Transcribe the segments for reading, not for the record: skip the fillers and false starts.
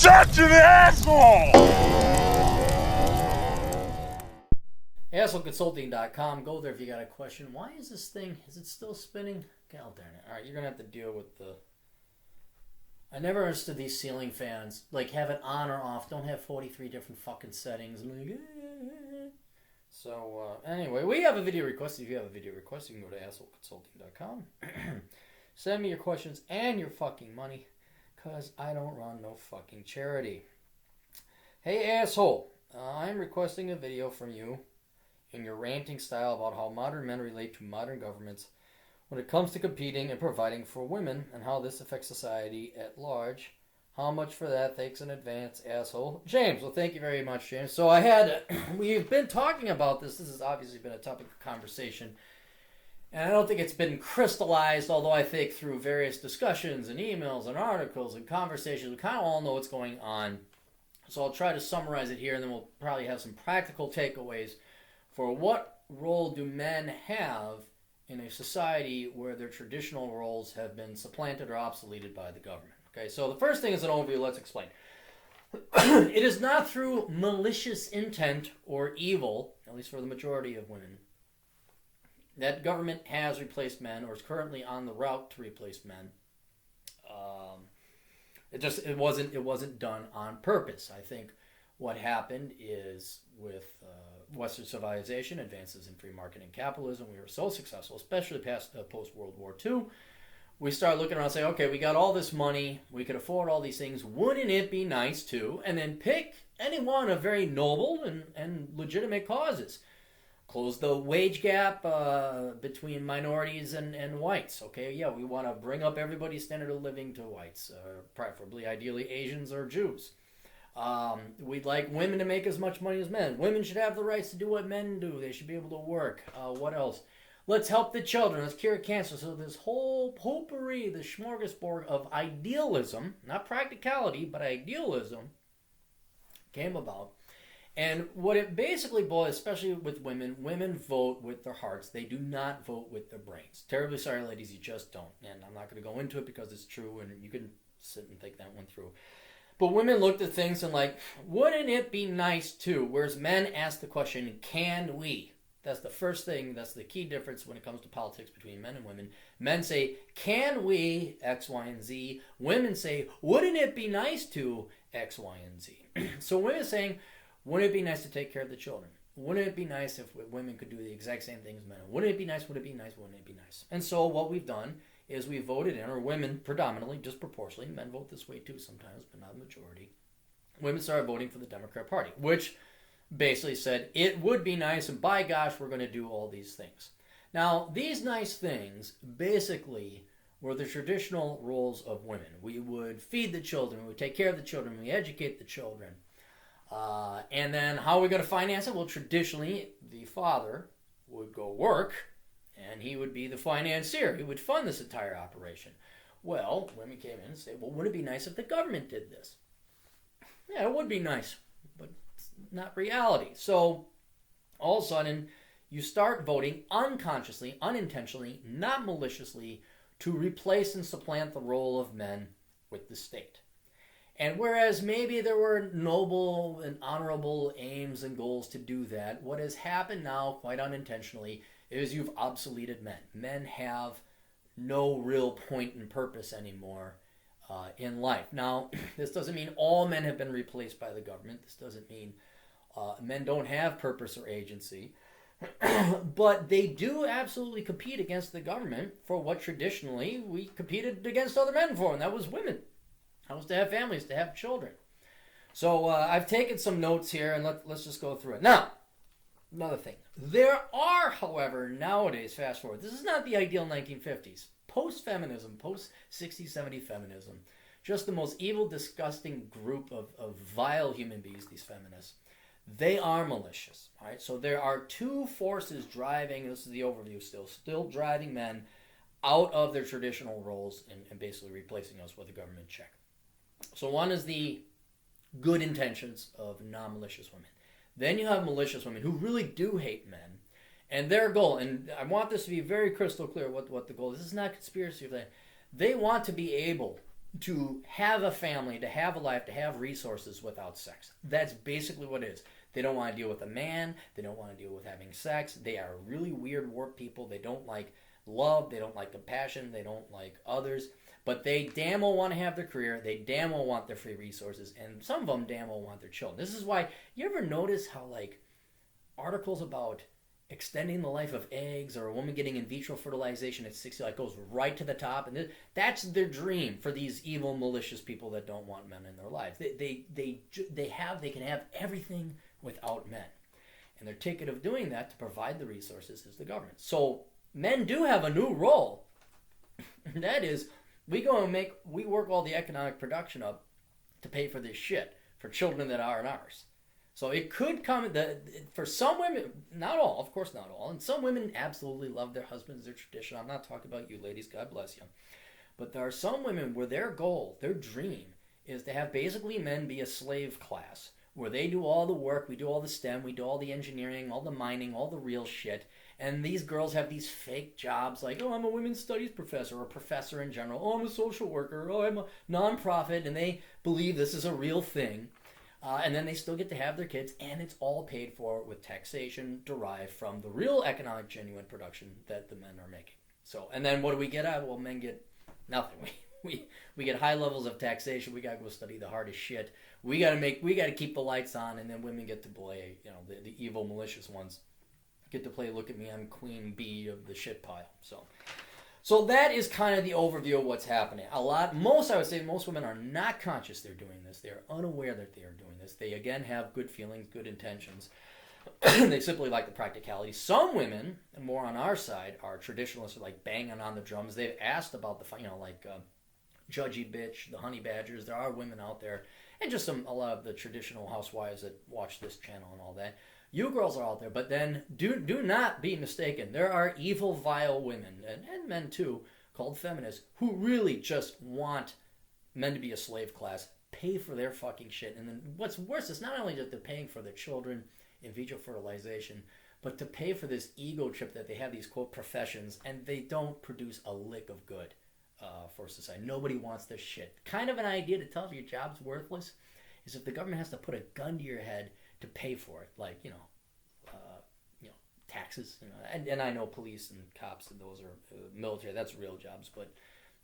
such an asshole! AssholeConsulting.com. Go there if you got a question. Why is this thing, is it still spinning? God darn it. Alright, you're going to have to deal with the... I never understood these ceiling fans. Like, have it on or off. Don't have 43 different fucking settings. I'm like, So, anyway, we have a video request. If you have a video request, you can go to AssholeConsulting.com. Send me your questions and your fucking money, because I don't run no fucking charity. Hey, asshole. I'm requesting a video from you in your ranting style about how modern men relate to modern governments when it comes to competing and providing for women, and how this affects society at large. How much for that? Thanks in advance, asshole. James. Well, thank you very much, James. So we've been talking about this. This has obviously been a topic of conversation. And I don't think it's been crystallized, although I think through various discussions and emails and articles and conversations, we kind of all know what's going on. So I'll try to summarize it here, and then we'll probably have some practical takeaways for what role do men have in a society where their traditional roles have been supplanted or obsoleted by the government. Okay, so the first thing is an overview. Let's explain. It is not through malicious intent or evil, at least for the majority of women, that government has replaced men or is currently on the route to replace men. It wasn't done on purpose. I think what happened is with Western civilization, advances in free market and capitalism, we were so successful, especially past post-World War II. We started looking around and saying, okay, we got all this money, we could afford all these things, wouldn't it be nice to? And then pick any one of very noble and legitimate causes. Close the wage gap between minorities and whites. Okay, yeah, we want to bring up everybody's standard of living to whites, preferably, ideally, Asians or Jews. We'd like women to make as much money as men. Women should have the rights to do what men do. They should be able to work. What else? Let's help the children. Let's cure cancer. So this whole potpourri, the smorgasbord of idealism, not practicality, but idealism, came about. And what it basically boils, especially with women, women vote with their hearts. They do not vote with their brains. Terribly sorry, ladies, you just don't. And I'm not going to go into it because it's true, and you can sit and think that one through. But women looked at things and like, wouldn't it be nice to? Whereas men ask the question, can we? That's the first thing. That's the key difference when it comes to politics between men and women. Men say, can we, X, Y, and Z? Women say, wouldn't it be nice to, X, Y, and Z? So women are saying, wouldn't it be nice to take care of the children? Wouldn't it be nice if women could do the exact same thing as men? Wouldn't it be nice? Would it be nice? Wouldn't it be nice? And so what we've done is we voted in, or women predominantly, disproportionately, men vote this way too sometimes, but not the majority. Women started voting for the Democrat Party, which basically said it would be nice, and by gosh, we're going to do all these things. Now, these nice things basically were the traditional roles of women. We would feed the children, we would take care of the children, we educate the children. And then how are we going to finance it? Well, traditionally, the father would go work, and he would be the financier. He would fund this entire operation. Well, women came in and said, well, would it be nice if the government did this? Yeah, it would be nice, but it's not reality. So all of a sudden, you start voting unconsciously, unintentionally, not maliciously, to replace and supplant the role of men with the state. And whereas maybe there were noble and honorable aims and goals to do that, what has happened now, quite unintentionally, is you've obsoleted men. Men have no real point and purpose anymore in life. Now, this doesn't mean all men have been replaced by the government. This doesn't mean men don't have purpose or agency. But they do absolutely compete against the government for what traditionally we competed against other men for, and that was women. That was to have families, to have children. So I've taken some notes here, and let's just go through it. Now, another thing. There are, however, nowadays, fast forward, this is not the ideal 1950s. Post-feminism, post-60s, 70s feminism, just the most evil, disgusting group of vile human beings, these feminists. They are malicious. All right? So there are two forces driving, this is the overview still driving men out of their traditional roles and basically replacing us with a government check. So one is the good intentions of non-malicious women. Then you have malicious women who really do hate men. And their goal, and I want this to be very crystal clear what the goal is. This is not conspiracy. They want to be able, to have a family, to have a life, to have resources without sex. That's basically what it is. They don't want to deal with a man. They don't want to deal with having sex. They are really weird warped people. They don't like love. They don't like compassion. They don't like others. But they damn well want to have their career. They damn well want their free resources. And some of them damn well want their children. This is why, you ever notice how, like, articles about extending the life of eggs or a woman getting in vitro fertilization at 60, like, goes right to the top, and that's their dream for these evil, malicious people that don't want men in their lives. They can have everything without men, and their ticket of doing that to provide the resources is the government. So men do have a new role. That is, we work all the economic production up to pay for this shit for children that aren't ours. So it could come, for some women, not all, of course not all, and some women absolutely love their husbands, their tradition. I'm not talking about you ladies, God bless you. But there are some women where their goal, their dream, is to have basically men be a slave class, where they do all the work, we do all the STEM, we do all the engineering, all the mining, all the real shit, and these girls have these fake jobs like, oh, I'm a women's studies professor, or a professor in general, oh, I'm a social worker, oh, I'm a nonprofit, and they believe this is a real thing. And then they still get to have their kids, and it's all paid for with taxation derived from the real economic, genuine production that the men are making. So, and then what do we get out? Well, men get nothing. We get high levels of taxation. We gotta go study the hardest shit. We gotta keep the lights on, and then women get to play, the evil, malicious ones get to play. Look at me, I'm queen bee of the shit pile. So that is kind of the overview of what's happening. I would say most women are not conscious they're doing this. They are unaware that they are doing this. They, again, have good feelings, good intentions. They simply like the practicality. Some women, more on our side, are traditionalists, like banging on the drums. They've asked about Judgy Bitch, the Honey Badgers. There are women out there, and just a lot of the traditional housewives that watch this channel and all that. You girls are out there, but then do not be mistaken. There are evil, vile women, and men too, called feminists, who really just want men to be a slave class, pay for their fucking shit. And then what's worse is not only that they're paying for their children in vitro fertilization, but to pay for this ego trip that they have these, quote, professions, and they don't produce a lick of good for society. Nobody wants this shit. Kind of an idea to tell if your job's worthless is if the government has to put a gun to your head to pay for it, like taxes, and I know police and cops and those are military. That's real jobs, but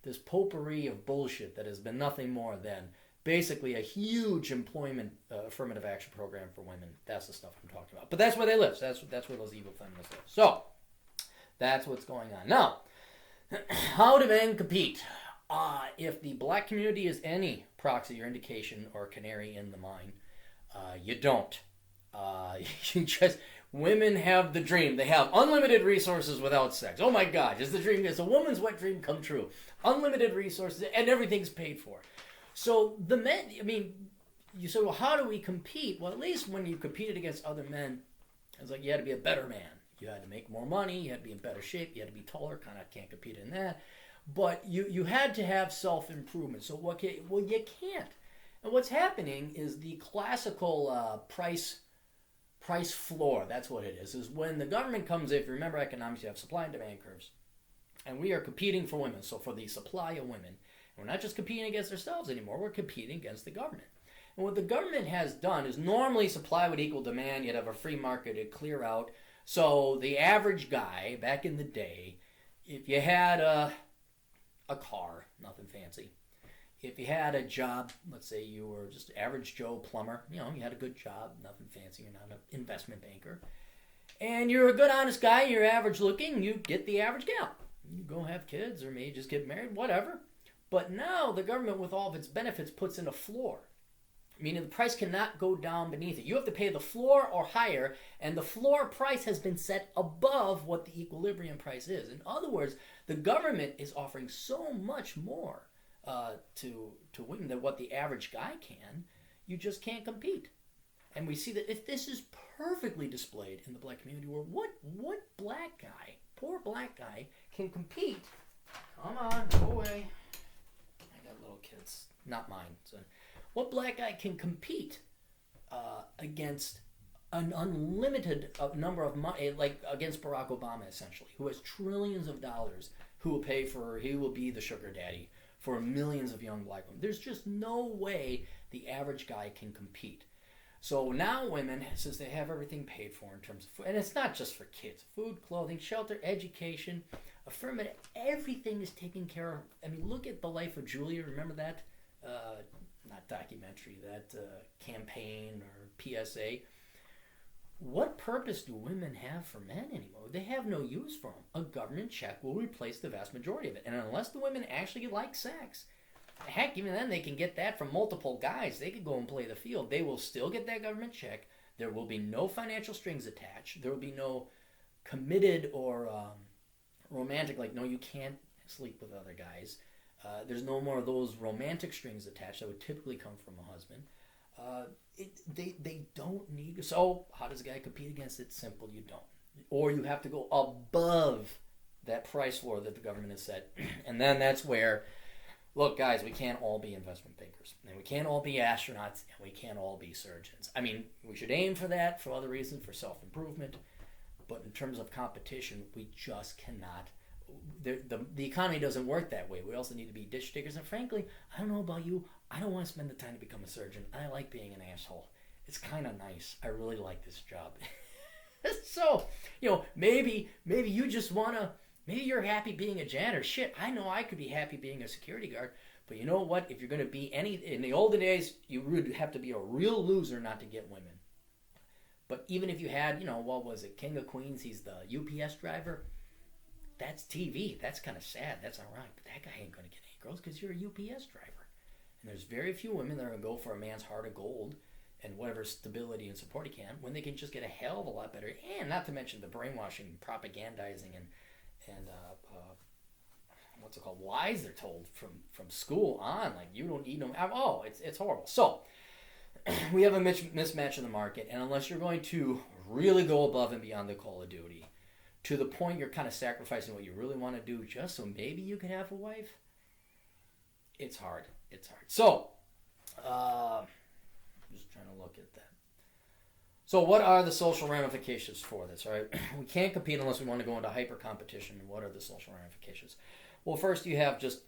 this potpourri of bullshit that has been nothing more than basically a huge employment affirmative action program for women. That's the stuff I'm talking about. But that's where they live. So that's where those evil feminists live. So that's what's going on now. How do men compete? If the black community is any proxy or indication or canary in the mine, you don't. Women have the dream. They have unlimited resources without sex. Oh my God, it's a woman's wet dream come true. Unlimited resources and everything's paid for. So the men, you say, well, how do we compete? Well, at least when you competed against other men, it's like you had to be a better man. You had to make more money. You had to be in better shape. You had to be taller. Kind of can't compete in that. But you had to have self-improvement. So you can't. And what's happening is the classical price floor, that's what it is when the government comes in. If you remember economics, you have supply and demand curves. And we are competing for women. So for the supply of women, and we're not just competing against ourselves anymore, we're competing against the government. And what the government has done is normally supply would equal demand. You'd have a free market, it'd clear out. So the average guy, back in the day, if you had a car, nothing fancy, if you had a job, let's say you were just average Joe plumber, you had a good job, nothing fancy, you're not an investment banker, and you're a good, honest guy, you're average looking, you get the average gal. You go have kids or maybe just get married, whatever. But now the government, with all of its benefits, puts in a floor, meaning the price cannot go down beneath it. You have to pay the floor or higher, and the floor price has been set above what the equilibrium price is. In other words, the government is offering so much more to women than what the average guy can. You just can't compete. And we see that if this is perfectly displayed in the black community, where what black guy, poor black guy, can compete? Come on, go away. I got little kids, not mine. So, what black guy can compete against an unlimited number of money, like against Barack Obama, essentially, who has trillions of dollars, he will be the sugar daddy for millions of young black women. There's just no way the average guy can compete. So now women, since they have everything paid for in terms of food, and it's not just for kids, food, clothing, shelter, education, affirmative, everything is taken care of. I mean, look at The Life of Julia. Remember that? Not documentary, that campaign or PSA. What purpose do women have for men anymore? They have no use for them. A government check will replace the vast majority of it. And unless the women actually like sex, heck, even then they can get that from multiple guys. They could go and play the field. They will still get that government check. There will be no financial strings attached. There will be no committed or romantic, like, no, you can't sleep with other guys. There's no more of those romantic strings attached that would typically come from a husband. They don't need. So how does a guy compete against it? Simple, you don't. Or you have to go above that price floor that the government has set. And then that's where, look, guys, we can't all be investment bankers. And we can't all be astronauts. And we can't all be surgeons. I mean, we should aim for that for other reasons, for self-improvement. But in terms of competition, we just cannot. The economy doesn't work that way. We also need to be ditch diggers. And frankly, I don't know about you, I don't want to spend the time to become a surgeon. I like being an asshole. It's kind of nice. I really like this job. So, maybe you just want to, maybe you're happy being a janitor. Shit, I know I could be happy being a security guard. But you know what? If you're going to be in the olden days, you would have to be a real loser not to get women. But even if you had, what was it, King of Queens, he's the UPS driver. That's TV. That's kind of sad. That's all right. But that guy ain't going to get any girls because you're a UPS driver. And there's very few women that are going to go for a man's heart of gold and whatever stability and support he can when they can just get a hell of a lot better. And not to mention the brainwashing, propagandizing, and what's it called? Lies they're told from school on. Like, you don't need them. Oh, it's horrible. So we have a mismatch in the market. And unless you're going to really go above and beyond the call of duty, to the point you're kind of sacrificing what you really want to do just so maybe you can have a wife, it's hard. It's hard. So, I'm just trying to look at that. So what are the social ramifications for this, all right? We can't compete unless we want to go into hyper competition. And what are the social ramifications? Well, first you have just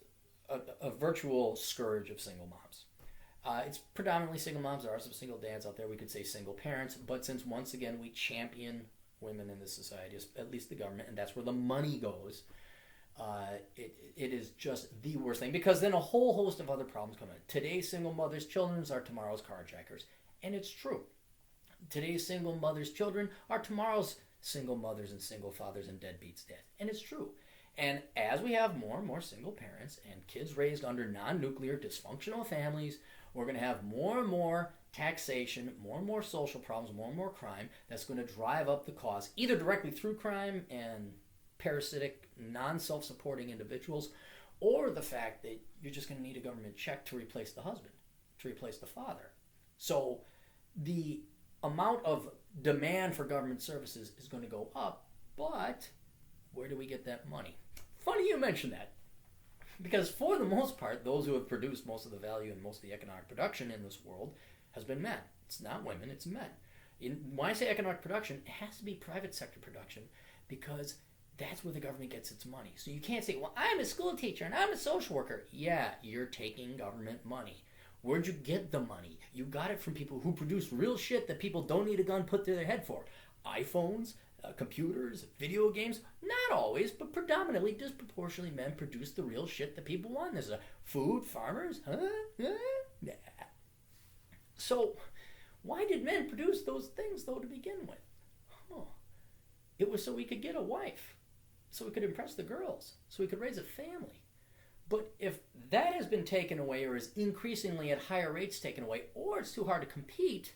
a virtual scourge of single moms. It's predominantly single moms. There are some single dads out there. We could say single parents. But since, once again, we champion women in this society, at least the government, and that's where the money goes, it is just the worst thing, because then a whole host of other problems come in. Today's single mothers' children are tomorrow's carjackers, and it's true. Today's single mothers' children are tomorrow's single mothers and single fathers and deadbeats' dads, and it's true. And as we have more and more single parents and kids raised under non-nuclear dysfunctional families, we're going to have more and more taxation, more and more social problems, more and more crime that's going to drive up the cost, either directly through crime and parasitic, non-self-supporting individuals, or the fact that you're just going to need a government check to replace the husband, to replace the father. So the amount of demand for government services is going to go up, but where do we get that money? Funny you mention that. Because for the most part, those who have produced most of the value and most of the economic production in this world has been men. It's not women, it's men. When I say economic production, it has to be private sector production, because that's where the government gets its money. So you can't say, well, I'm a school teacher and I'm a social worker. Yeah, you're taking government money. Where'd you get the money? You got it from people who produce real shit that people don't need a gun put to their head for. iPhones, computers, video games. Not always, but predominantly, disproportionately, men produce the real shit that people want. There's food, farmers, Nah. So, why did men produce those things, though, to begin with? It was so we could get a wife, so we could impress the girls, so we could raise a family. But if that has been taken away, or is increasingly at higher rates taken away, or it's too hard to compete,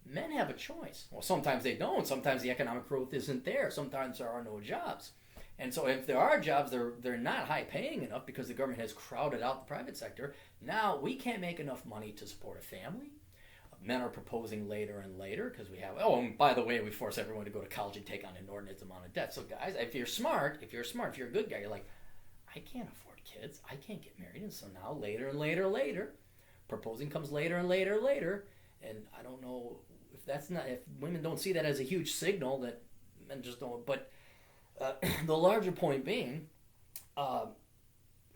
men have a choice. Well, sometimes they don't. Sometimes the economic growth isn't there. Sometimes there are no jobs. And so if there are jobs, they're not high paying enough because the government has crowded out the private sector. Now we can't make enough money to support a family. Men are proposing later and later because we have, and by the way, we force everyone to go to college and take on an inordinate amount of debt. So guys, if you're a good guy, you're like, I can't afford kids. I can't get married. And so now later and later, proposing comes later and later. And I don't know if women don't see that as a huge signal that men just don't. But the larger point being,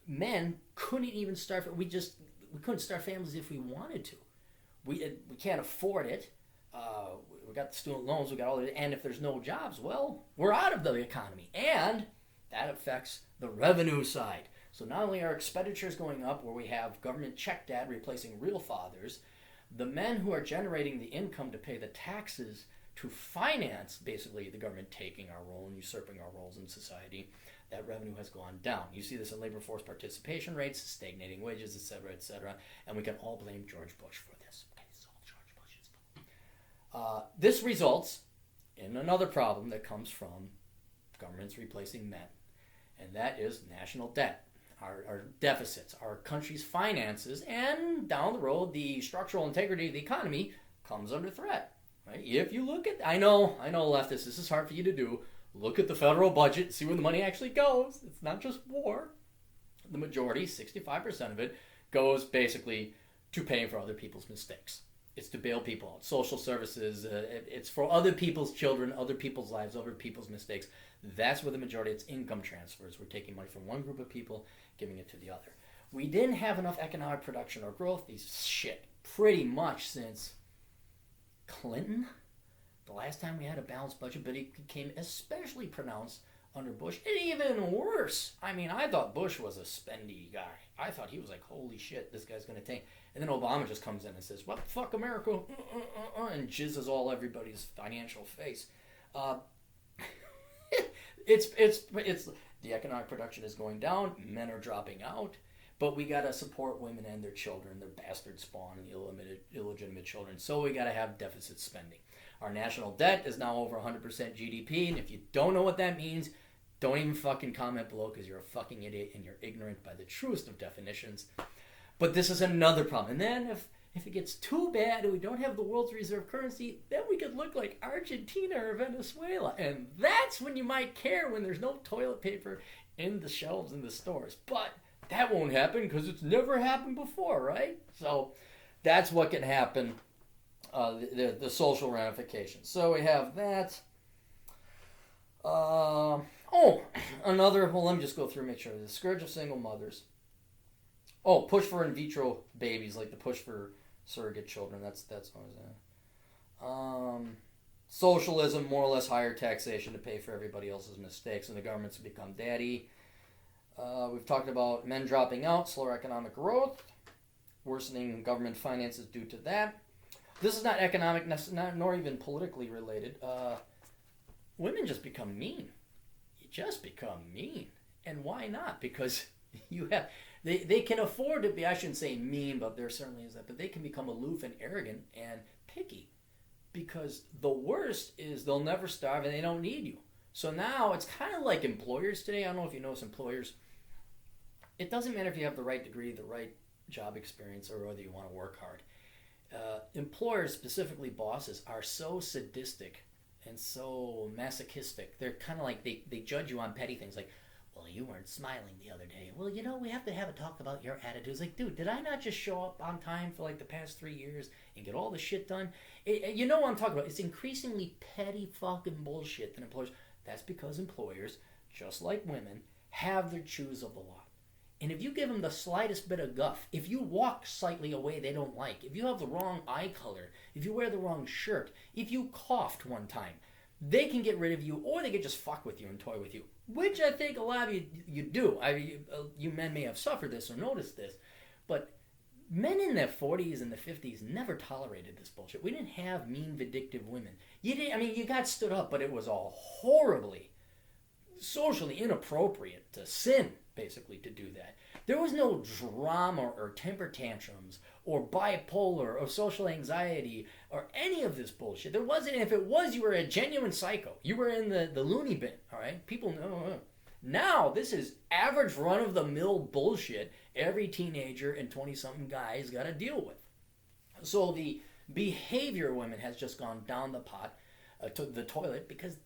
men couldn't even start. We couldn't start families if we wanted to. We can't afford it. We got the student loans. We got all and if there's no jobs, well, we're out of the economy, and that affects the revenue side. So not only are expenditures going up, where we have government check dad replacing real fathers, the men who are generating the income to pay the taxes to finance basically the government taking our role and usurping our roles in society, that revenue has gone down. You see this in labor force participation rates, stagnating wages, etc., and we can all blame George Bush for this. Okay, it's all George Bush's fault. This results in another problem that comes from governments replacing men, and that is national debt. Our deficits, our country's finances, and down the road, the structural integrity of the economy comes under threat. Right? If you look at, I know, leftists, this is hard for you to do. Look at the federal budget, see where the money actually goes. It's not just war. The majority, 65% of it, goes basically to paying for other people's mistakes. It's to bail people out. Social services, it's for other people's children, other people's lives, other people's mistakes. That's where the majority, it's income transfers. We're taking money from one group of people, giving it to the other. We didn't have enough economic production or growth, these shit, pretty much since Clinton. The last time we had a balanced budget, but it became especially pronounced under Bush. And even worse. I mean, I thought Bush was a spendy guy. I thought he was like, holy shit, this guy's going to tank. And then Obama just comes in and says, well, fuck America, and jizzes all everybody's financial face. It's the economic production is going down. Men are dropping out. But we got to support women and their children, their bastard spawn, and illegitimate children. So we got to have deficit spending. Our national debt is now over 100% GDP. And if you don't know what that means, don't even fucking comment below, because you're a fucking idiot and you're ignorant by the truest of definitions. But this is another problem. And then if it gets too bad and we don't have the world's reserve currency, then we could look like Argentina or Venezuela. And that's when you might care, when there's no toilet paper in the shelves in the stores. But that won't happen because it's never happened before, right? So that's what can happen, the social ramifications. So we have that. Let me just go through and make sure. The scourge of single mothers. Oh, push for in vitro babies, like the push for surrogate children. That's always that. Socialism, more or less higher taxation to pay for everybody else's mistakes, and the government's become daddy. We've talked about men dropping out, slower economic growth, worsening government finances due to that. This is not economic, nor even politically related. Women just become mean. You just become mean. And why not? Because they can afford to be, I shouldn't say mean, but there certainly is that, but they can become aloof and arrogant and picky. Because the worst is they'll never starve and they don't need you. So now it's kind of like employers today. I don't know if you notice employers. It doesn't matter if you have the right degree, the right job experience, or whether you want to work hard. Employers, specifically bosses, are so sadistic and so masochistic. They're kind of like, they judge you on petty things like, well, you weren't smiling the other day. Well, we have to have a talk about your attitudes. Like, dude, did I not just show up on time for like the past 3 years and get all the shit done? You know what I'm talking about. It's increasingly petty fucking bullshit that employers... That's because employers, just like women, have their choose of the lot. And if you give them the slightest bit of guff, if you walk slightly away they don't like, if you have the wrong eye color, if you wear the wrong shirt, if you coughed one time, they can get rid of you, or they can just fuck with you and toy with you, which I think a lot of you do. You men may have suffered this or noticed this, but men in their 40s and the 50s never tolerated this bullshit. We didn't have mean, vindictive women. You got stood up, but it was all horribly, socially inappropriate to sin, basically, to do that. There was no drama or temper tantrums or bipolar or social anxiety or any of this bullshit. There wasn't. If it was, you were a genuine psycho. You were in the loony bin, all right? People know. Now, this is average run-of-the-mill bullshit every teenager and 20-something guy has got to deal with. So the behavior of women has just gone down the pot to the toilet because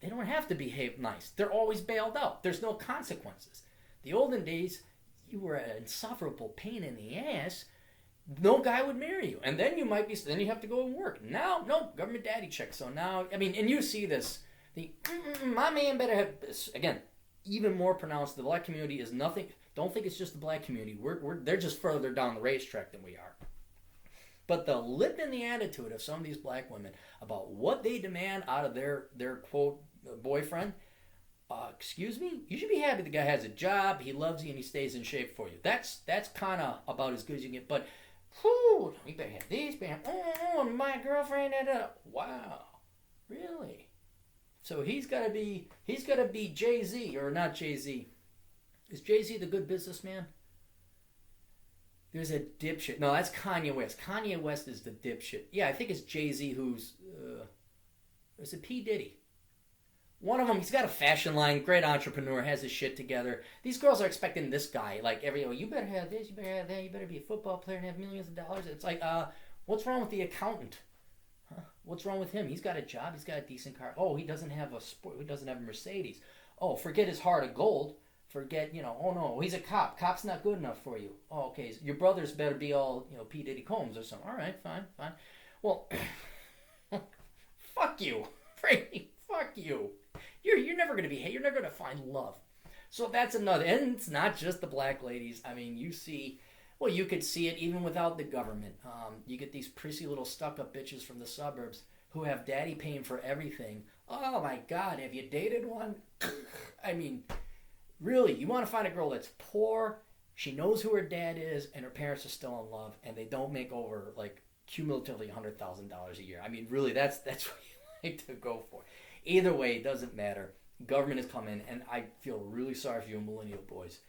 they don't have to behave nice. They're always bailed out. There's no consequences. The olden days, you were an insufferable pain in the ass. No guy would marry you. And then then you have to go and work. Now, no, government daddy check. So now, and you see this. My man better have, again, even more pronounced. The black community is nothing. Don't think it's just the black community. They're just further down the racetrack than we are. But the lip and the attitude of some of these black women about what they demand out of their quote boyfriend, excuse me, you should be happy the guy has a job, he loves you, and he stays in shape for you. That's kind of about as good as you can get. But, whew, you better have this, my girlfriend had a, wow, really? So he's got to be Jay-Z, or not Jay-Z. Is Jay-Z the good businessman? There's a dipshit. No, that's Kanye West. Kanye West is the dipshit. Yeah, I think it's Jay-Z who's... is it P. Diddy? One of them, he's got a fashion line, great entrepreneur, has his shit together. These girls are expecting this guy, like, you better have this, you better have that, you better be a football player and have millions of dollars. It's like, what's wrong with the accountant? Huh? What's wrong with him? He's got a job, he's got a decent car. Oh, he doesn't have a Mercedes. Oh, forget his heart of gold. Forget, oh no, he's a cop. Cop's not good enough for you. Oh, okay, your brothers better be all, P. Diddy Combs or something. All right, fine. Well, fuck you. Frankie, fuck you. You're never going to you're never going to find love. So that's another, and it's not just the black ladies. I mean, you could see it even without the government. You get these prissy little stuck-up bitches from the suburbs who have daddy paying for everything. Oh my God, have you dated one? I mean... Really, you want to find a girl that's poor, she knows who her dad is, and her parents are still in love, and they don't make over, like, cumulatively $100,000 a year. I mean, really, that's what you like to go for. Either way, it doesn't matter. Government has come in, and I feel really sorry for you millennial boys.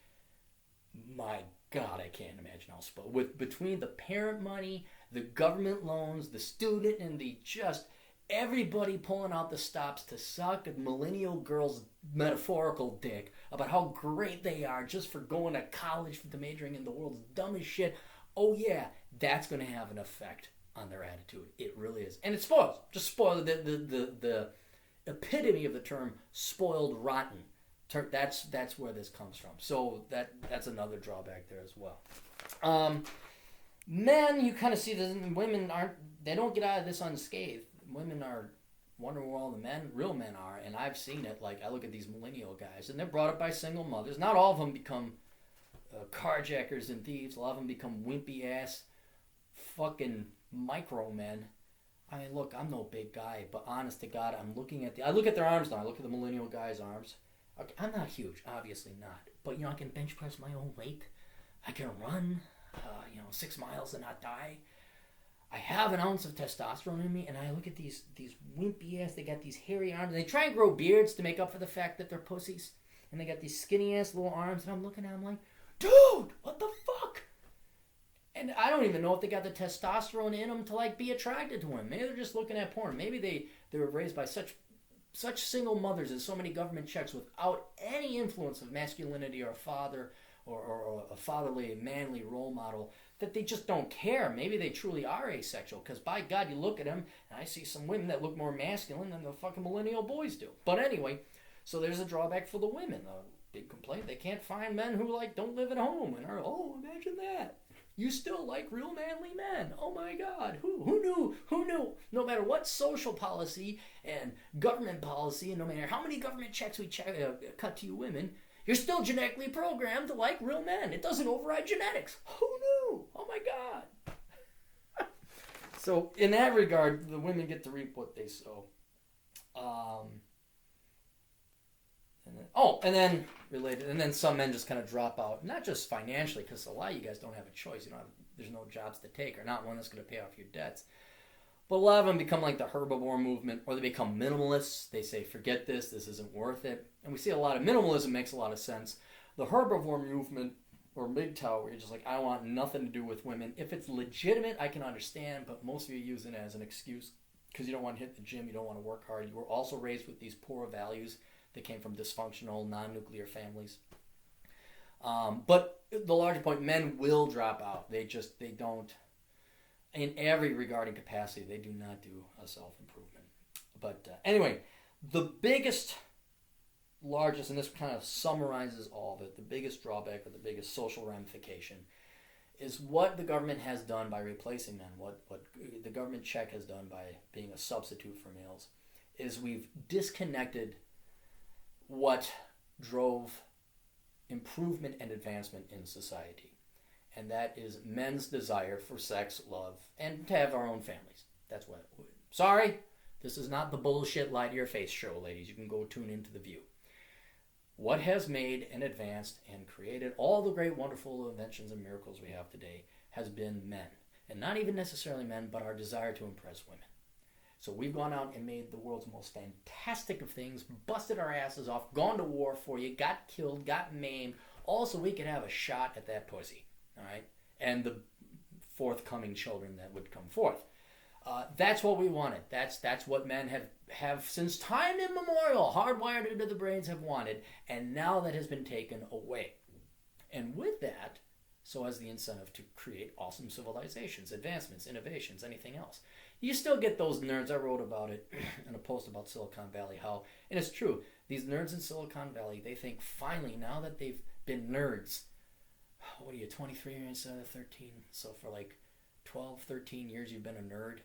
My God, I can't imagine how spoiled. Between the parent money, the government loans, the student, and the just... everybody pulling out the stops to suck a millennial girl's metaphorical dick about how great they are just for going to college, for majoring in the world's dumbest shit. Oh yeah, that's going to have an effect on their attitude. It really is. And it spoils. Just spoiled. The epitome of the term spoiled rotten. That's where this comes from. So that's another drawback there as well. Men, you kind of see this. Women they don't get out of this unscathed. Women are wondering where all the real men are, and I've seen it. Like, I look at these millennial guys, and they're brought up by single mothers. Not all of them become carjackers and thieves. A lot of them become wimpy-ass fucking micro men. I mean, look, I'm no big guy, but honest to God, I look at their arms now. I look at the millennial guy's arms. Okay, I'm not huge, obviously not. But, I can bench press my own weight. I can run, 6 miles and not die. I have an ounce of testosterone in me, and I look at these wimpy ass, they got these hairy arms, and they try and grow beards to make up for the fact that they're pussies, and they got these skinny ass little arms, and I'm looking at them like, dude, what the fuck? And I don't even know if they got the testosterone in them to, like, be attracted to him. Maybe they're just looking at porn. Maybe they were raised by such single mothers and so many government checks without any influence of masculinity or a father or a fatherly, manly role model, that they just don't care. Maybe they truly are asexual, because by God, you look at them, and I see some women that look more masculine than the fucking millennial boys do. But anyway, so there's a drawback for the women. A big complaint, they can't find men who, like, don't live at home, and are, imagine that. You still like real manly men. Oh my God, who knew? No matter what social policy and government policy, and no matter how many government checks we cut to you women, you're still genetically programmed to like real men. It doesn't override genetics. Who knew? Oh my God. So in that regard, the women get to reap what they sow. And then some men just kind of drop out, not just financially, because a lot of you guys don't have a choice. There's no jobs to take, or not one that's going to pay off your debts. But a lot of them become like the herbivore movement, or they become minimalists. They say, forget this isn't worth it. And we see a lot of minimalism makes a lot of sense. The herbivore movement, or MGTOW, where you're just like, I want nothing to do with women. If it's legitimate, I can understand, but most of you use it as an excuse because you don't want to hit the gym, you don't want to work hard. You were also raised with these poor values that came from dysfunctional, non-nuclear families. But the larger point, men will drop out. They don't, in every regarding capacity, they do not do a self-improvement. But anyway, the biggest, largest, and this kind of summarizes all of it, the biggest drawback or the biggest social ramification is what the government has done by replacing men, what the government check has done by being a substitute for males, is we've disconnected what drove improvement and advancement in society. And that is men's desire for sex, love, and to have our own families. That's what. Sorry, this is not the bullshit lie to your face show, ladies. You can go tune into The View. What has made and advanced and created all the great, wonderful inventions and miracles we have today has been men. And not even necessarily men, but our desire to impress women. So we've gone out and made the world's most fantastic of things, busted our asses off, gone to war for you, got killed, got maimed, all so we could have a shot at that pussy, all right? And the forthcoming children that would come forth. That's what we wanted. That's what men have since time immemorial, hardwired into the brains, have wanted, and now that has been taken away. And with that, so has the incentive to create awesome civilizations, advancements, innovations, anything else. You still get those nerds. I wrote about it in a post about Silicon Valley, how, and it's true, these nerds in Silicon Valley, they think finally, now that they've been nerds, what are you, 23 instead of 13? So for like 12, 13 years you've been a nerd,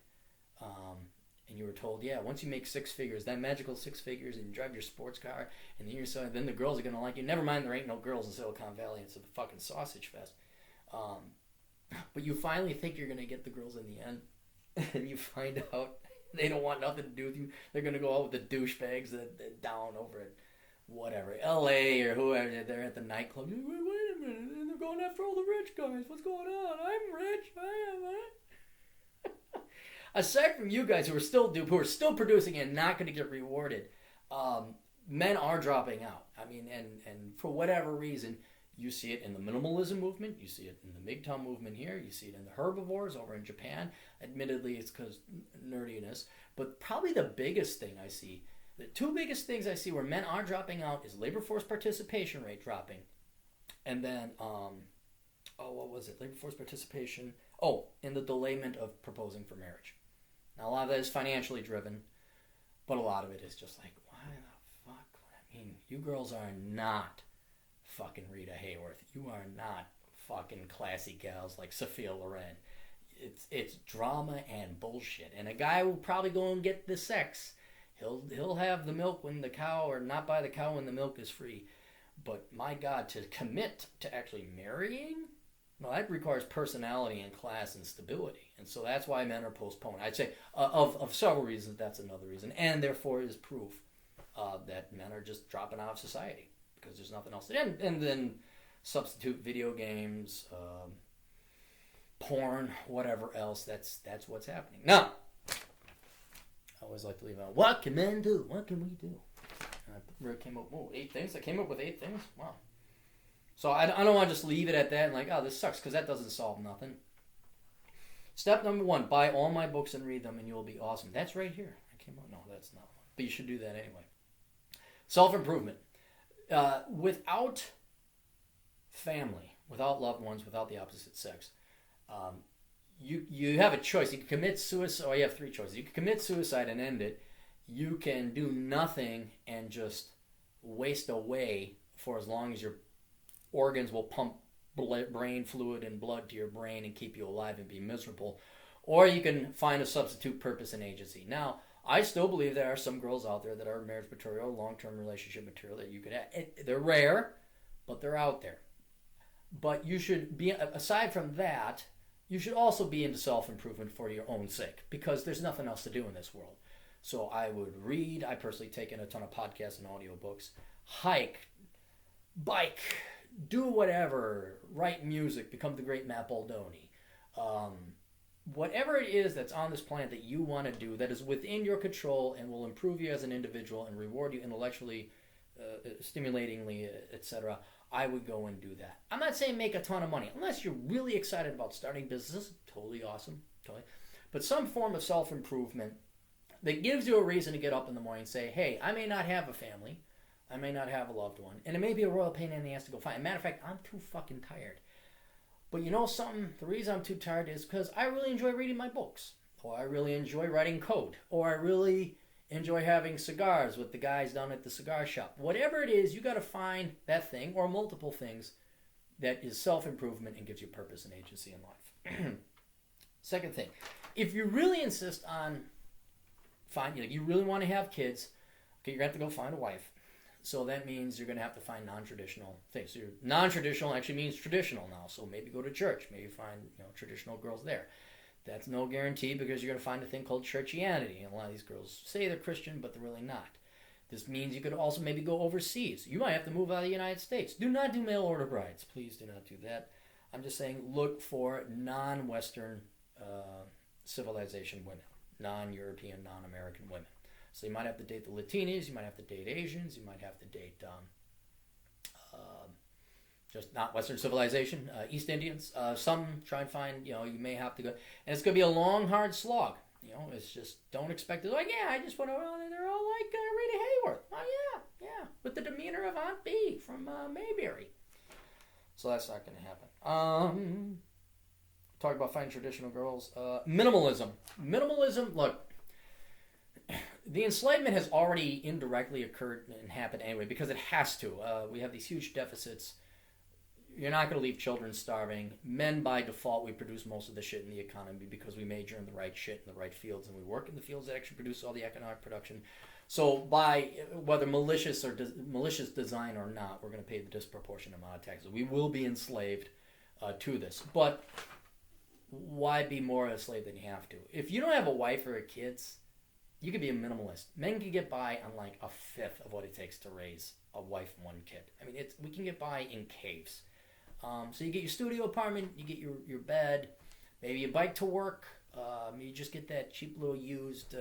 and you were told, yeah, once you make six figures, that magical six figures, and you drive your sports car, and then the girls are going to like you. Never mind, there ain't no girls in Silicon Valley. It's a fucking sausage fest. But you finally think you're going to get the girls in the end, and you find out they don't want nothing to do with you. They're going to go out with the douchebags that down over at whatever, LA or whoever. They're at the nightclub. Wait a minute, they're going after all the rich guys. What's going on? I'm rich. I am rich. Aside from you guys who are still producing and not going to get rewarded, men are dropping out. I mean, and for whatever reason, you see it in the minimalism movement, you see it in the MGTOW movement here, you see it in the herbivores over in Japan. Admittedly, it's because nerdiness, but probably the biggest thing I see, the two biggest things I see where men are dropping out is labor force participation rate dropping, and then, what was it? Labor force participation. And the delayment of proposing for marriage. Now, a lot of that is financially driven, but a lot of it is just like, why the fuck? I mean, you girls are not fucking Rita Hayworth. You are not fucking classy gals like Sophia Loren. It's drama and bullshit. And a guy will probably go and get the sex. He'll have the milk when the cow, or not buy the cow when the milk is free. But my God, to commit to actually marrying, no, that requires personality and class and stability. And so that's why men are postponed. I'd say of several reasons, that's another reason. And therefore is proof that men are just dropping out of society because there's nothing else. And then substitute video games, porn, whatever else. That's what's happening. Now, I always like to leave out, what can men do? What can we do? And I came up, 8 things. I came up with 8 things. Wow. So I don't want to just leave it at that and like, oh, this sucks, because that doesn't solve nothing. Step number 1, buy all my books and read them and you will be awesome. That's right here. I came up, no, that's not one. But you should do that anyway. Self-improvement. Without family, without loved ones, without the opposite sex, you have a choice. You can commit suicide, or you have 3 choices. You can commit suicide and end it. You can do nothing and just waste away for as long as your organs will pump brain fluid and blood to your brain and keep you alive and be miserable. Or you can find a substitute purpose and agency. Now, I still believe there are some girls out there that are marriage material, long-term relationship material that you could have. They're rare, but they're out there. But you should be, aside from that, you should also be into self-improvement for your own sake, because there's nothing else to do in this world. So I would read. I personally take in a ton of podcasts and audiobooks. Hike, bike, do whatever, write music, become the great Matt Baldoni. Whatever it is that's on this planet that you want to do that is within your control and will improve you as an individual and reward you intellectually, stimulatingly, etc., I would go and do that. I'm not saying make a ton of money. Unless you're really excited about starting business, totally awesome. Totally. But some form of self-improvement that gives you a reason to get up in the morning and say, hey, I may not have a family. I may not have a loved one. And it may be a royal pain in the ass to go find. As a matter of fact, I'm too fucking tired. But you know something? The reason I'm too tired is because I really enjoy reading my books. Or I really enjoy writing code. Or I really enjoy having cigars with the guys down at the cigar shop. Whatever it is, you got to find that thing or multiple things that is self-improvement and gives you purpose and agency in life. Second thing, if you really insist on you really want to have kids, okay, you're going to have to go find a wife. So that means you're going to have to find non-traditional things. So non-traditional actually means traditional now. So maybe go to church. Maybe find traditional girls there. That's no guarantee because you're going to find a thing called churchianity. And a lot of these girls say they're Christian, but they're really not. This means you could also maybe go overseas. You might have to move out of the United States. Do not do mail order brides. Please do not do that. I'm just saying look for non-Western civilization women. Non-European, non-American women. So you might have to date the Latinas, you might have to date Asians, you might have to date just not Western civilization, East Indians. Some try and find, you may have to go, and it's going to be a long, hard slog. It's just, don't expect it. Like, yeah, I just went around and they're all like Rita Hayworth. Oh, yeah, with the demeanor of Aunt B from Mayberry. So that's not going to happen. Talk about finding traditional girls. Minimalism. Minimalism, look, the enslavement has already indirectly occurred and happened anyway because it has to. We have these huge deficits. You're not going to leave children starving. Men, by default, we produce most of the shit in the economy because we major in the right shit in the right fields, and we work in the fields that actually produce all the economic production. So by whether malicious design or not, we're going to pay the disproportionate amount of taxes. We will be enslaved to this. But why be more a slave than you have to? If you don't have a wife or kids, you could be a minimalist. Men can get by on like a fifth of what it takes to raise a wife and one kid. I mean, we can get by in caves. So you get your studio apartment, you get your bed, maybe you bike to work, you just get that cheap little used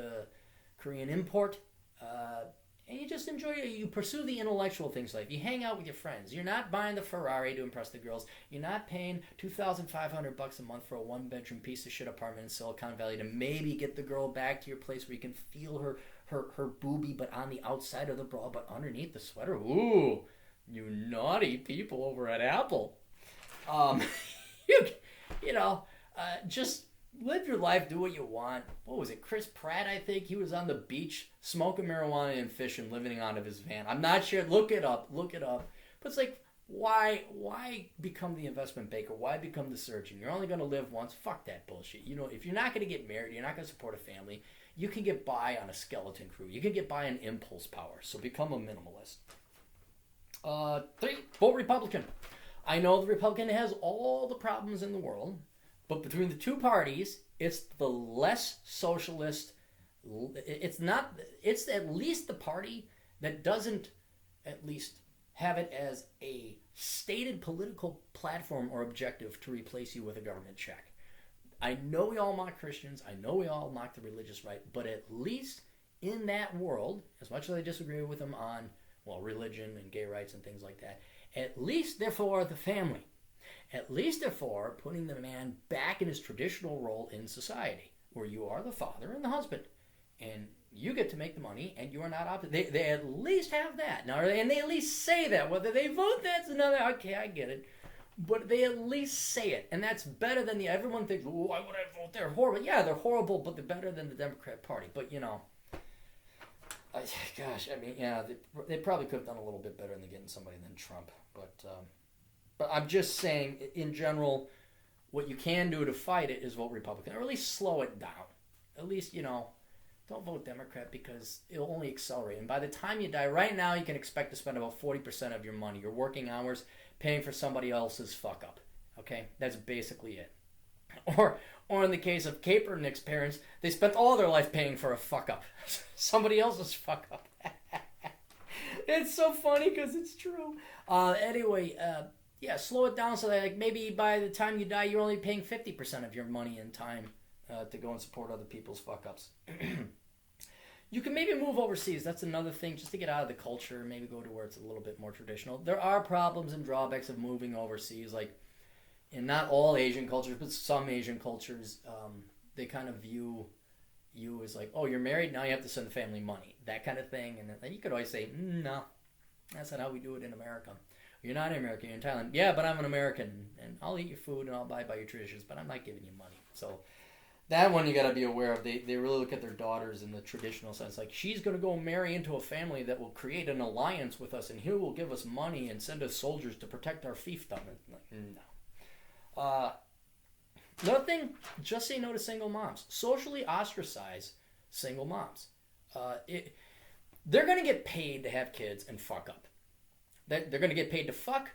Korean import, and you just enjoy it. You pursue the intellectual things like you hang out with your friends. You're not buying the Ferrari to impress the girls. You're not paying $2,500 a month for a one-bedroom piece of shit apartment in Silicon Valley to maybe get the girl back to your place where you can feel her boobie, but on the outside of the bra, but underneath the sweater. Ooh, you naughty people over at Apple. Just live your life, do what you want. What was it, Chris Pratt, I think? He was on the beach smoking marijuana and fishing, living out of his van. I'm not sure. Look it up. But it's like, why become the investment banker? Why become the surgeon? You're only going to live once. Fuck that bullshit. If you're not going to get married, you're not going to support a family, you can get by on a skeleton crew. You can get by on impulse power. So become a minimalist. 3, vote Republican. I know the Republican has all the problems in the world, but between the two parties, it's the less socialist. It's at least the party that doesn't at least have it as a stated political platform or objective to replace you with a government check. I know we all mock Christians. I know we all mock the religious right, but at least in that world, as much as I disagree with them on religion and gay rights and things like that, at least they're for the family. At least they're for putting the man back in his traditional role in society, where you are the father and the husband, and you get to make the money, and you are not obligated. They at least have that now, and they at least say that. Whether they vote, that's another. Okay, I get it, but they at least say it, and that's better than everyone thinks. Why would I vote? They're horrible. Yeah, they're horrible, but they're better than the Democrat Party. But they probably could have done a little bit better than getting somebody than Trump. But I'm just saying, in general, what you can do to fight it is vote Republican, or at least slow it down. At least, don't vote Democrat because it'll only accelerate. And by the time you die, right now you can expect to spend about 40% of your money, your working hours, paying for somebody else's fuck up. Okay? That's basically it. Or in the case of Kaepernick's parents, they spent all their life paying for a fuck up. Somebody else's fuck up. It's so funny because it's true. Slow it down so that maybe by the time you die, you're only paying 50% of your money and time to go and support other people's fuck ups. You can maybe move overseas. That's another thing, just to get out of the culture, maybe go to where it's a little bit more traditional. There are problems and drawbacks of moving overseas, like in not all Asian cultures, but some Asian cultures, they kind of view you as like, oh, you're married, now you have to send the family money, that kind of thing. And then you could always say, no, that's not how we do it in America. You're not an American, you're in Thailand. Yeah, but I'm an American, and I'll eat your food and I'll abide by your traditions, but I'm not giving you money. So that one you got to be aware of. They really look at their daughters in the traditional sense. Like, she's going to go marry into a family that will create an alliance with us, and he will give us money and send us soldiers to protect our fiefdom. Like, no. Another thing, just say no to single moms. Socially ostracize single moms. they're going to get paid to have kids and fuck up. They're going to get paid to fuck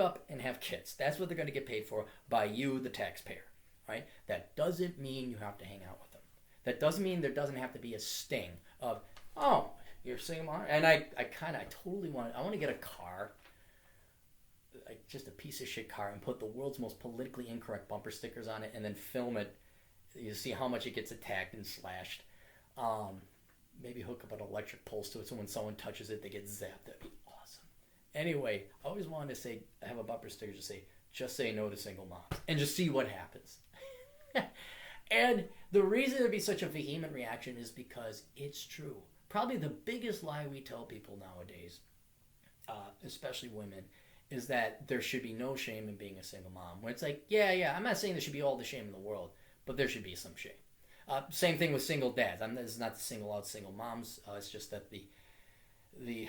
up, and have kids. That's what they're going to get paid for by you, the taxpayer. Right? That doesn't mean you have to hang out with them. That doesn't mean there doesn't have to be a sting of, oh, you're a single mom? And I totally want to get a car, like just a piece of shit car, and put the world's most politically incorrect bumper stickers on it and then film it. You see how much it gets attacked and slashed. Maybe hook up an electric pulse to it so when someone touches it, they get zapped. That'd be awesome. Anyway, I always wanted to say, have a bumper sticker just say no to single moms, and just see what happens. And the reason there'd be such a vehement reaction is because it's true. Probably the biggest lie we tell people nowadays, especially women, is that there should be no shame in being a single mom. When it's like, yeah, I'm not saying there should be all the shame in the world, but there should be some shame. Same thing with single dads. This is not to single out single moms. It's just that the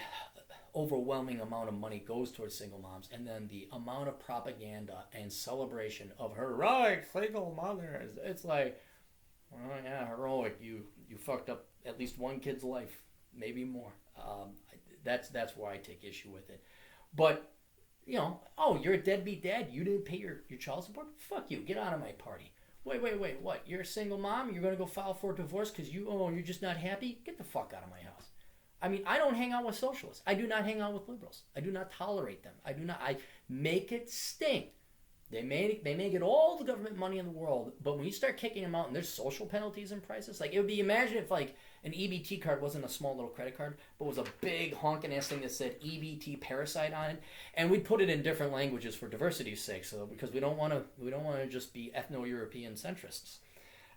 overwhelming amount of money goes towards single moms, and then the amount of propaganda and celebration of heroic single mothers. It's like, well, yeah, heroic. You fucked up at least one kid's life, maybe more. That's why I take issue with it. But oh, you're a deadbeat dad. You didn't pay your child support. Fuck you. Get out of my party. Wait. What? You're a single mom? You're gonna go file for a divorce because you're just not happy? Get the fuck out of my house. I mean, I don't hang out with socialists. I do not hang out with liberals. I do not tolerate them. I make it sting. They may get all the government money in the world, but when you start kicking them out and there's social penalties and prices, like it would be, imagine if like an EBT card wasn't a small little credit card, but was a big honking ass thing that said EBT parasite on it, and we'd put it in different languages for diversity's sake, so because we don't want to just be ethno-European centrists.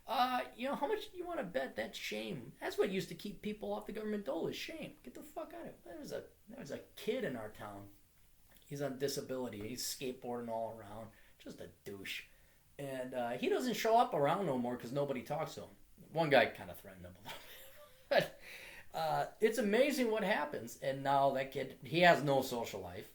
How much do you want to bet that's shame? That's what used to keep people off the government dole, is shame. Get the fuck out of it. There was a kid in our town. He's on disability. He's skateboarding all around. Just a douche. And he doesn't show up around no more because nobody talks to him. One guy kind of threatened him a little bit. But it's amazing what happens. And now that kid, he has no social life.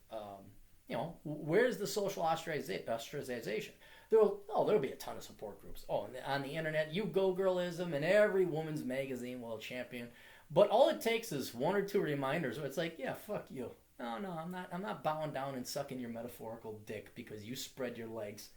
Where's the social ostracization? There'll be a ton of support groups. Oh, and on the internet, you go girlism, and every woman's magazine will champion. But all it takes is one or two reminders where it's like, yeah, fuck you. No, I'm not bowing down and sucking your metaphorical dick because you spread your legs.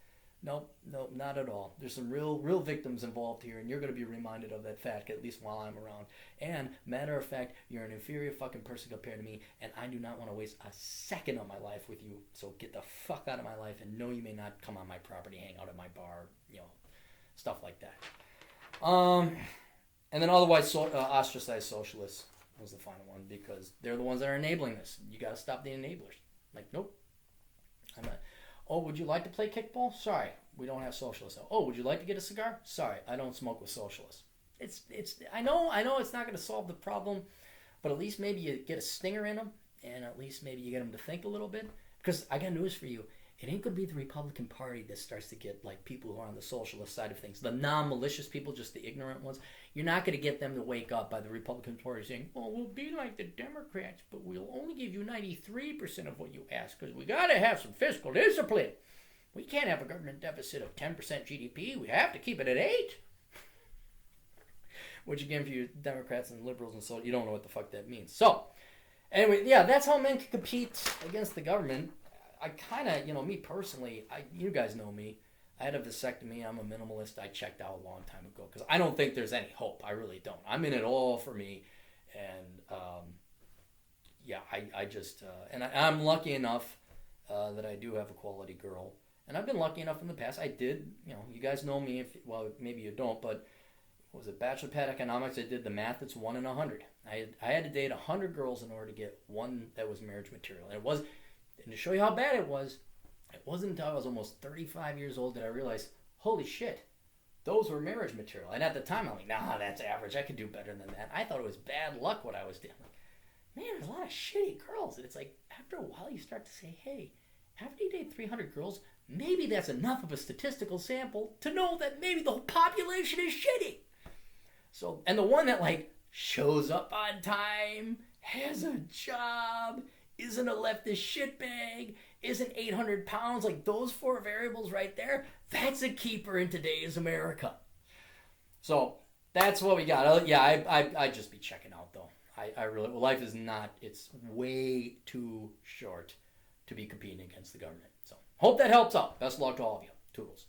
Nope, not at all. There's some real victims involved here, and you're going to be reminded of that fact, at least while I'm around. And, matter of fact, you're an inferior fucking person compared to me, and I do not want to waste a second of my life with you, so get the fuck out of my life, and no, you may not come on my property, hang out at my bar, stuff like that. And then otherwise, ostracized socialists was the final one, because they're the ones that are enabling this. You got to stop the enablers. Like, nope. I'm not. Oh, would you like to play kickball? Sorry, we don't have socialists. Oh, would you like to get a cigar? Sorry, I don't smoke with socialists. I know it's not going to solve the problem, but at least maybe you get a stinger in them, and at least maybe you get them to think a little bit. Because I got news for you. It ain't going to be the Republican Party that starts to get like people who are on the socialist side of things. The non-malicious people, just the ignorant ones. You're not going to get them to wake up by the Republican Party saying, well, we'll be like the Democrats, but we'll only give you 93% of what you ask because we got to have some fiscal discipline. We can't have a government deficit of 10% GDP. We have to keep it at 8. Which again, for you Democrats and liberals and so, you don't know what the fuck that means. So, anyway, yeah, that's how men can compete against the government. I kind of, me personally, you guys know me. I had a vasectomy. I'm a minimalist. I checked out a long time ago because I don't think there's any hope. I really don't. I'm in it all for me. And, I just, and I'm lucky enough that I do have a quality girl. And I've been lucky enough in the past. I did, you guys know me. Maybe you don't, but what was it, Bachelor Pad Economics? I did the math. It's 1 in 100. I had to date 100 girls in order to get one that was marriage material. And to show you how bad it wasn't until I was almost 35 years old that I realized, holy shit, those were marriage material. And at the time, I'm like, nah, that's average. I could do better than that. I thought it was bad luck what I was doing. Man, there's a lot of shitty girls. And it's like, after a while, you start to say, hey, after you date 300 girls, maybe that's enough of a statistical sample to know that maybe the whole population is shitty. So, and the one that, like, shows up on time, has a job, isn't a leftist shitbag, isn't 800 pounds, like those 4 variables right there, that's a keeper in today's America. So that's what we got. I'd just be checking out though. I really, life is not, it's way too short to be competing against the government. So hope that helps out. Best of luck to all of you. Toodles.